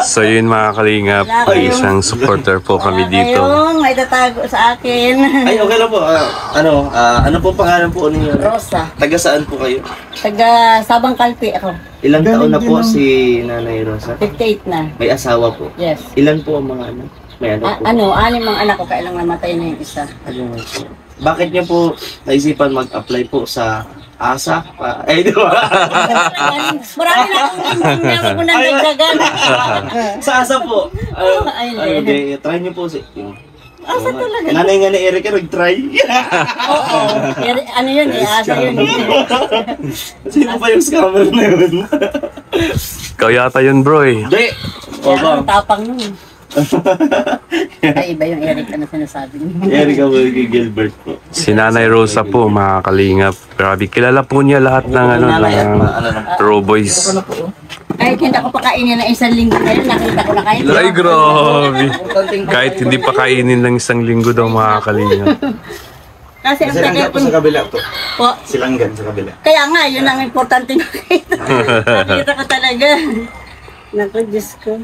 So yun mga kalingap, isang supporter po kami dito. Ayun, may tatago sa akin. Ay, okay lang po. Ano po pangalan po ninyo? Rosa. Taga saan po kayo? Taga Sabang Kalpi ako. Ilang taon na po si Nanay Rosa? 58 na. May asawa po. Yes. Ilan po ang mga anak? May anak po. Anim ang anak ko, kailang namatay na yung isa. Ayun. Bakit niyo po naisipan mag-apply po sa ASA? Di ba? Marami na akong nang dagdagan. Sa ASA po. Ay, Okay, try niyo po. Asa talaga? Nanay nga ni Erica nag-try. Oo. Ano yun eh, asa yun. Sino pa yung scammer na yun? Ikaw yata yun bro eh. Hindi. Kaya ang tapang nun. Ay, iba yung Eric na sinasabi niya. Erica po kay Gilbert po. Si Nanay Rosa po mga kalingap. Grabe, kilala po niya lahat ng Raw Boys. Ay, hindi ako pakainin ng isang linggo na yun. Nakita ko na kayo. Ay, grabe. Kahit hindi pa kainin ng isang linggo daw mga kalingap. Kasi ang tagal Silanggan po sa kabila po. po. Silanggan sa kabila. Kaya nga, yun ang importante nakita. Nakita ko talaga. Naku, Diyos ko.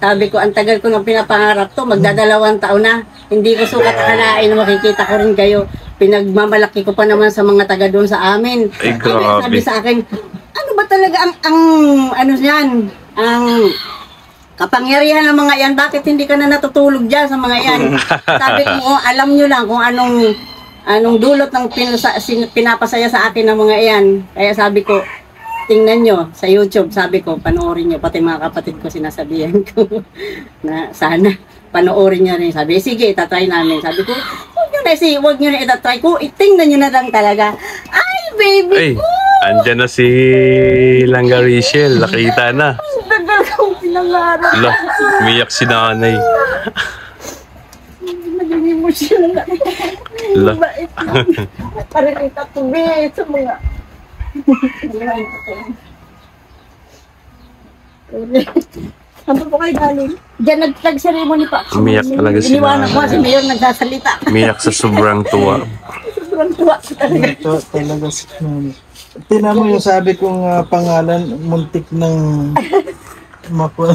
Sabi ko, ang tagal ko nang pinapangarap to, magdadalawang taon na. Hindi ko sukat akalain, makikita ko rin kayo. Pinagmamalaki ko pa naman sa mga taga doon sa amin. Ay, grabe. Sabi sa akin, ano ba talaga ano yan, ang kapangyarihan ng mga yan, bakit hindi ka na natutulog dyan sa mga yan? Sabi ko, alam nyo lang kung anong dulot ng pinapasaya sa akin ng mga yan. Kaya sabi ko, tingnan nyo sa YouTube, sabi ko, panoorin nyo, pati mga kapatid ko sinasabihan ko na sana panoorin nyo rin. Sabi, sige, itatry namin. Sabi ko, huwag nyo na itatry ko, itingnan nyo na lang talaga. Ay, baby Ay, ko! andyan na si Langga Rachel, nakita na. Ang tagal kong pinangarap. Ala, umiyak si nanay. Naging emotional na. Ala. Parang itatubi sa mga... Saan po kayo galing? Diyan nag-ceremony pa. Umiyak talaga si Iniwanan ko kasi nanay. mayor nagsasalita. Umiyak sa sobrang tuwa. Sobrang tuwa ko talaga. Ito talaga si Tinan mo yung sabi kong pangalan, muntik ng mapun.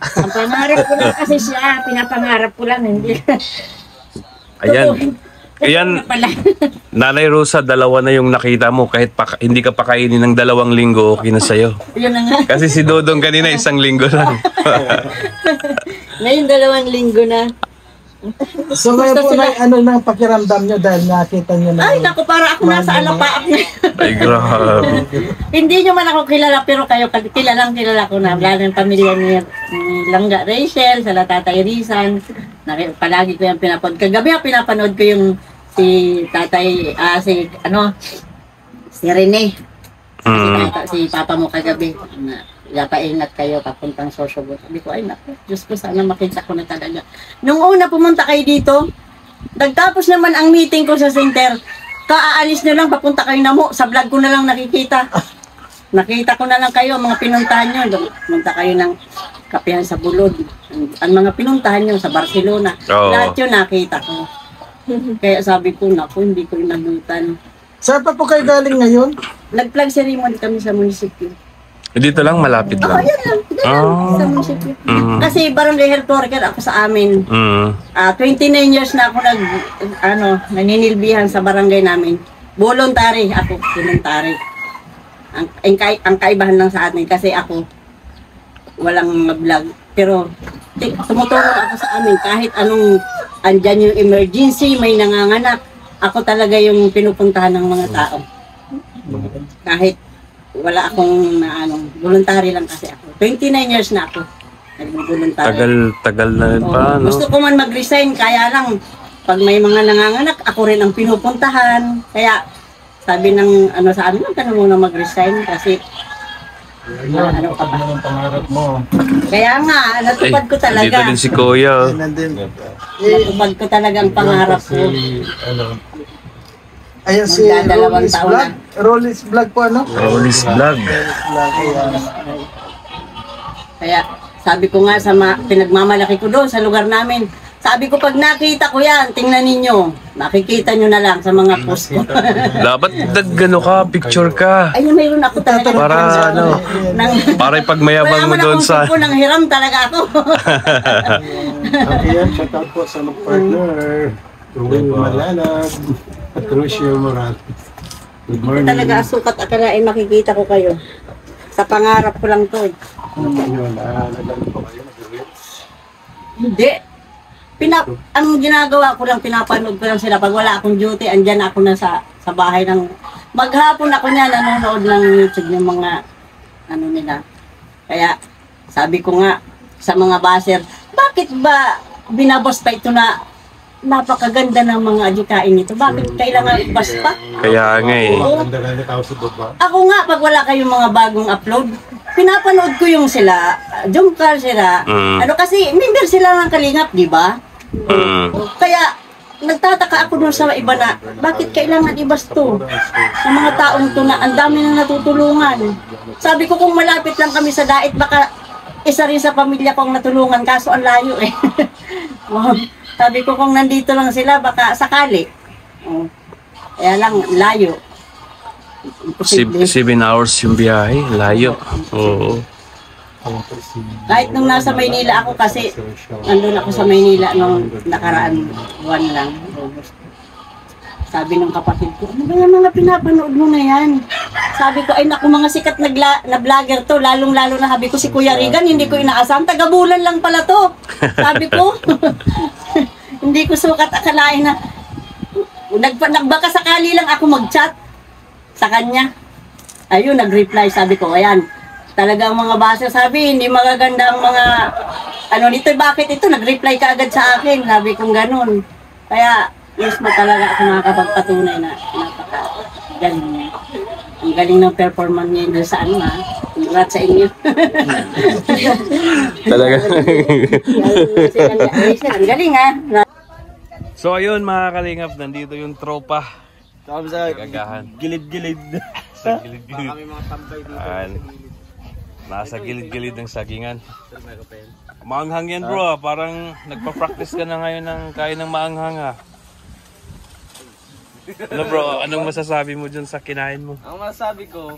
Ang pangarap ko lang kasi siya, pinapangarap ko lang, hindi. Ayan. Ayan, Pala. Nanay Rosa, dalawa na yung nakita mo. Kahit hindi ka pakainin ng 2 linggo, okay na sa'yo. Yun na nga. Kasi si Dodong kanina 1 linggo lang. Ngayon 2 linggo na. So ngayon po, ano nang pakiramdam nyo dahil nakita nyo na. Ay, naku, para ako nasa alapaap na. Ay, grabe. Hindi nyo man ako kilala, pero kayo, kilala ko na. Lalo ng pamilya ni Langga Rachel, sa Tatay Rizan. Palagi ko yung pinapanood. Kagabi pinapanood ko yung si Tatay, si Rene. Si Papa mo kagabi. Paingat kayo papuntang Sorsogon. Sabi ko, ay naku, Diyos ko, sana makita ko na talaga. Nung una pumunta kayo dito, nagtapos naman ang meeting ko sa center, kaaalis nyo lang, papunta kayo na mo, sa vlog ko na lang nakikita. Nakita ko na lang kayo, mga pinuntahan nyo. Pumunta kayo ng kapihan sa Bulod. Ang mga pinuntahan nyo sa Barcelona. Oo. Lahat yun nakita ko. Kaya sabi ko, naku, hindi ko inabutan. Saan pa po kayo galing ngayon? Nag-flag ceremony kami sa munisipyo. Dito lang, malapit Oh, lang. yan lang. Dito lang sa munisipyo. Kasi barangay health worker ako sa amin. 29 years na ako naninilbihan sa barangay namin. Voluntary ako, voluntary. Ang kaibahan lang sa atin kasi ako walang vlog. Pero tumutulong ako sa amin kahit anong andyan yung emergency, may nanganganak. Ako talaga yung pinupuntahan ng mga tao. Kahit wala akong voluntary lang kasi ako. 29 years na ako. Voluntary. Tagal na rin pa, no? Gusto ko man mag-resign, kaya lang pag may mga nanganganak, ako rin ang pinupuntahan. Kaya sabi ng sa amin, huwag ka na muna mag-resign kasi ano ka ba? Ang pangarap mo. Kaya nga, natupad ko Dito talaga. din si Kuya. Natupad ko talaga ang pangarap ko. Ayan si Magdadalawang Rollis taon Vlog. Rollis Vlog po ano? Rollis Vlog. Kaya sabi ko nga sa pinagmamalaki ko doon sa lugar namin, Sabi ko, pag nakita ko yan, tingnan ninyo. Makikita nyo na lang sa mga post ko. Dapat gano ka, picture ka. Ayun, mayroon ako talaga. Para ano, para ipagmayabang mo doon sa... Wala man akong hiram talaga ako. Okay, yan. Shout out po sa mag-partner. Ruel Malalag at Rocio Morat. Good morning. Talaga sukat akalain makikita ko kayo. Sa pangarap ko lang to eh. Yun, nagano po kayo, nag-reels. Hindi. Ang ginagawa ko lang, pinapanood ko lang sila. Pag wala akong duty, andyan ako na sa bahay ng... Maghapon ako niya, nanonood ng YouTube yung mga ano nila. Kaya sabi ko nga sa mga baser, bakit ba binabas pa ito na napakaganda ng mga adjukain nito? Bakit kailangan ibas pa? Kaya nga eh. Ganda na ni tao sa baba. Ako nga, pag wala kayong mga bagong upload, pinapanood ko yung sila, Jumcar sila, ano kasi, member sila ng Kalingap, di ba? Kaya, nagtataka ako dun sa iba na, bakit kailangan ibas to? Sa mga taong to na, ang dami na natutulungan. Sabi ko, kung malapit lang kami sa dait, baka isa rin sa pamilya kong natulungan, kaso ang layo eh. Sabi ko, kung nandito lang sila, baka sakali. Kaya lang, layo. 7 hours yung biyahe, layo. Oo. Kahit nung nasa Maynila ako kasi, nandun ako sa Maynila nung nakaraan buwan lang. Sabi ng kapatid ko, ano ba yung mga pinapanood mo na yan? Sabi ko, ay naku, mga sikat na vlogger to, lalong-lalo na sabi ko si Kuya Regan, hindi ko inaasahan, taga-Bulan lang pala to. Sabi ko, hindi ko sukat akalain na, nagbaka sakali lang ako mag-chat sa kanya. Ayun, nag-reply, sabi ko, ayan, talagang mga base, sabi, hindi magaganda ang mga, ano nito, bakit ito, nag-reply ka agad sa akin, sabi kong ganun. Kaya, mismo talaga ako nakakapagpatunay na napaka-galing. Ang galing ng performance niya doon sa ano ha. Congrats sa inyo. Talaga. Ang galing ha. So ayun mga kalingap, nandito yung tropa. Kami sa Gagahan. gilid-gilid. Sa gilid-gilid. Kami mga tambay dito. Ayan. Nasa gilid-gilid ng sagingan. Maanghang yan bro, parang nagpa-practice ka na ngayon ng kain ng maanghang ha. Ano bro, anong masasabi mo dyan sa kinain mo? Ang masasabi ko,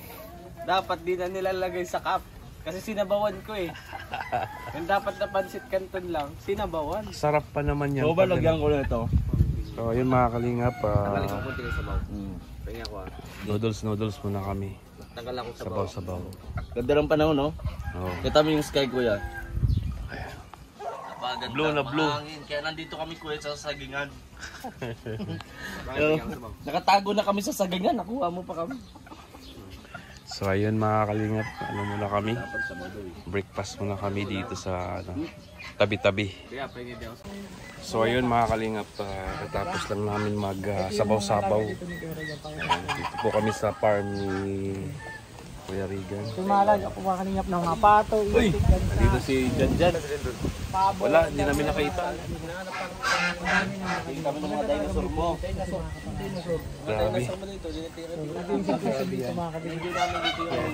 dapat di na nilalagay sa cup. Kasi sinabawan ko eh. Yung dapat na pansit canton lang, sinabawan. Sarap pa naman yan. So ba lagyan ko na ito? So ayun mga kalingap, Tanggalin ko konti yung sabaw. Pahinga ko noodles muna kami. Tanggal ako sabaw. Sabaw-sabaw. Ganda ng panahon no? Oh. Kita mo yung sky kuya. Blue na blue. Kaya nandito kami kuya sa sagingan. Nakatago na kami sa sagingan, nakuha mo pa kami. So ayun mga kalingap, ano muna kami? Breakfast muna kami dito sa ano, tabi-tabi. So ayun mga kalingap, tapos lang namin mag sabaw-sabaw. Dito po kami sa farm ni Kuya Regan. Tumalag ako makalingap ng mga pato. Uy! Nandito si Janjan. Wala, hindi namin nakita. Kami ng mga dinosaur mo. Grabe.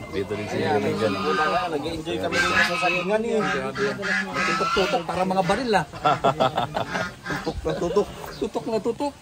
Dito rin si Kuya Regan. Nag-enjoy kami dito sa sagingan eh. Tutok para mga baril ah. Tutok na tutok. Tutok na tutok.